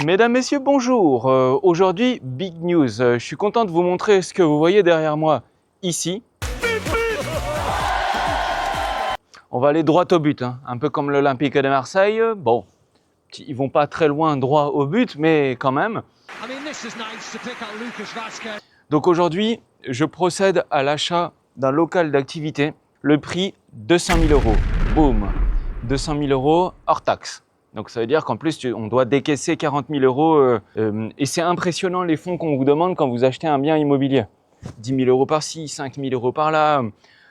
Mesdames, Messieurs, bonjour. Aujourd'hui, big news. Je suis content de vous montrer ce que vous voyez derrière moi ici. On va aller droit au but, hein, un peu comme l'Olympique de Marseille. Bon, ils vont pas très loin droit au but, mais quand même. Donc aujourd'hui, je procède à l'achat d'un local d'activité. Le prix, 200 000 euros. Boum, 200 000 euros hors taxe. Donc ça veut dire qu'en plus, on doit décaisser 40 000 euros. Et c'est impressionnant les fonds qu'on vous demande quand vous achetez un bien immobilier. 10 000 euros par-ci, 5 000 euros par-là.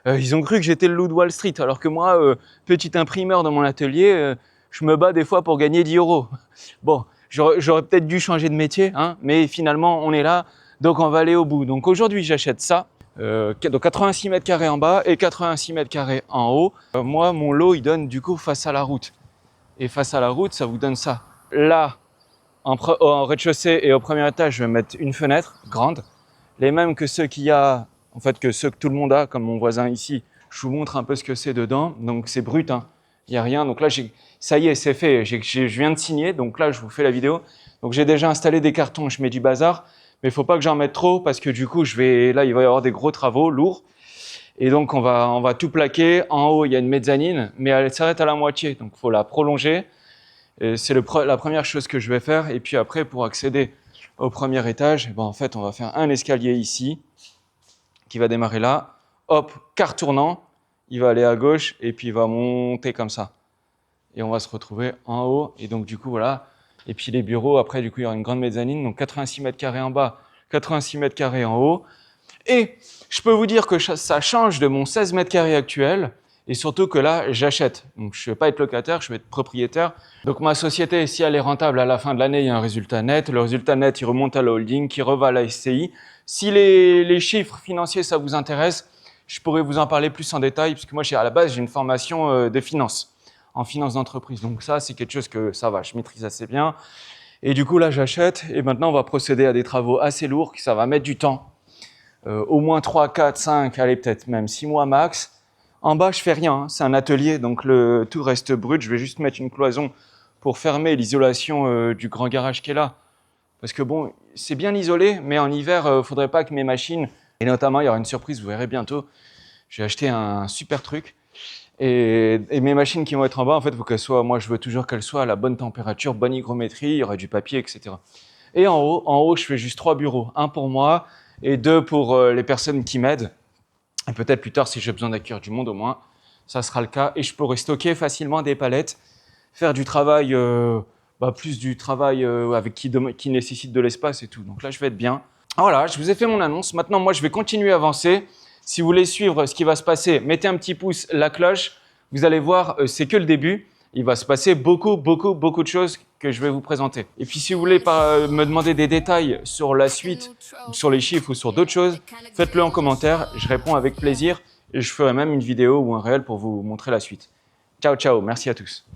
Ils ont cru que j'étais le loup de Wall Street, alors que moi, petit imprimeur dans mon atelier, je me bats des fois pour gagner 10 euros. Bon, j'aurais peut-être dû changer de métier, hein, mais finalement, on est là, donc on va aller au bout. Donc aujourd'hui, j'achète ça. Donc 86 mètres carrés en bas et 86 mètres carrés en haut. Moi, mon lot, il donne du coup face à la route. Et face à la route, ça vous donne ça. Là, en rez-de-chaussée et au premier étage, je vais mettre une fenêtre grande, les mêmes que ceux qu'il y a, en fait, que ceux que tout le monde a, comme mon voisin ici. Je vous montre un peu ce que c'est dedans. Donc c'est brut, hein. Il n'y a rien. Donc là, ça y est, c'est fait. Je viens de signer. Donc là, je vous fais la vidéo. Donc j'ai déjà installé des cartons. Je mets du bazar, mais il faut pas que j'en mette trop parce que du coup, là, il va y avoir des gros travaux lourds. Et donc on va tout plaquer. En haut, il y a une mezzanine, mais elle s'arrête à la moitié. Donc il faut la prolonger. C'est la première chose que je vais faire. Et puis après, pour accéder au premier étage, ben en fait, on va faire un escalier ici qui va démarrer là. Hop, quart tournant, il va aller à gauche et puis il va monter comme ça. Et on va se retrouver en haut. Et donc du coup, voilà. Et puis les bureaux, après, du coup, il y aura une grande mezzanine. Donc 86 mètres carrés en bas, 86 mètres carrés en haut. Et je peux vous dire que ça change de mon 16 mètres carrés actuel. Et surtout que là, j'achète. Donc, je ne vais pas être locataire, je vais être propriétaire. Donc, ma société, si elle est rentable à la fin de l'année, il y a un résultat net. Le résultat net, il remonte à la holding, qui revend à la SCI. Si les chiffres financiers, ça vous intéresse, je pourrais vous en parler plus en détail, puisque moi, à la base, j'ai une formation de finance, en finance d'entreprise. Donc, ça, c'est quelque chose que ça va, je maîtrise assez bien. Et du coup, là, j'achète. Et maintenant, on va procéder à des travaux assez lourds, ça va mettre du temps. Au moins 3, 4, 5, allez, peut-être même 6 mois max. En bas, je fais rien, hein. C'est un atelier, donc tout reste brut. Je vais juste mettre une cloison pour fermer l'isolation du grand garage qui est là. Parce que bon, c'est bien isolé, mais en hiver, faudrait pas que mes machines, et notamment, il y aura une surprise, vous verrez bientôt, j'ai acheté un super truc. Et mes machines qui vont être en bas, en fait, il faut qu'elles soient, moi, je veux toujours qu'elles soient à la bonne température, bonne hygrométrie, il y aura du papier, etc. Et en haut, je fais juste 3 bureaux. Un pour moi et 2 pour les personnes qui m'aident. Et peut-être plus tard, si j'ai besoin d'accueillir du monde au moins, ça sera le cas. Et je pourrai stocker facilement des palettes, faire du travail, plus du travail qui nécessite de l'espace et tout. Donc là, je vais être bien. Voilà, je vous ai fait mon annonce. Maintenant, moi, je vais continuer à avancer. Si vous voulez suivre ce qui va se passer, mettez un petit pouce, la cloche. Vous allez voir, c'est que le début. Il va se passer beaucoup de choses que je vais vous présenter. Et puis, si vous voulez me demander des détails sur la suite, sur les chiffres ou sur d'autres choses, faites-le en commentaire. Je réponds avec plaisir et je ferai même une vidéo ou un réel pour vous montrer la suite. Ciao, ciao. Merci à tous.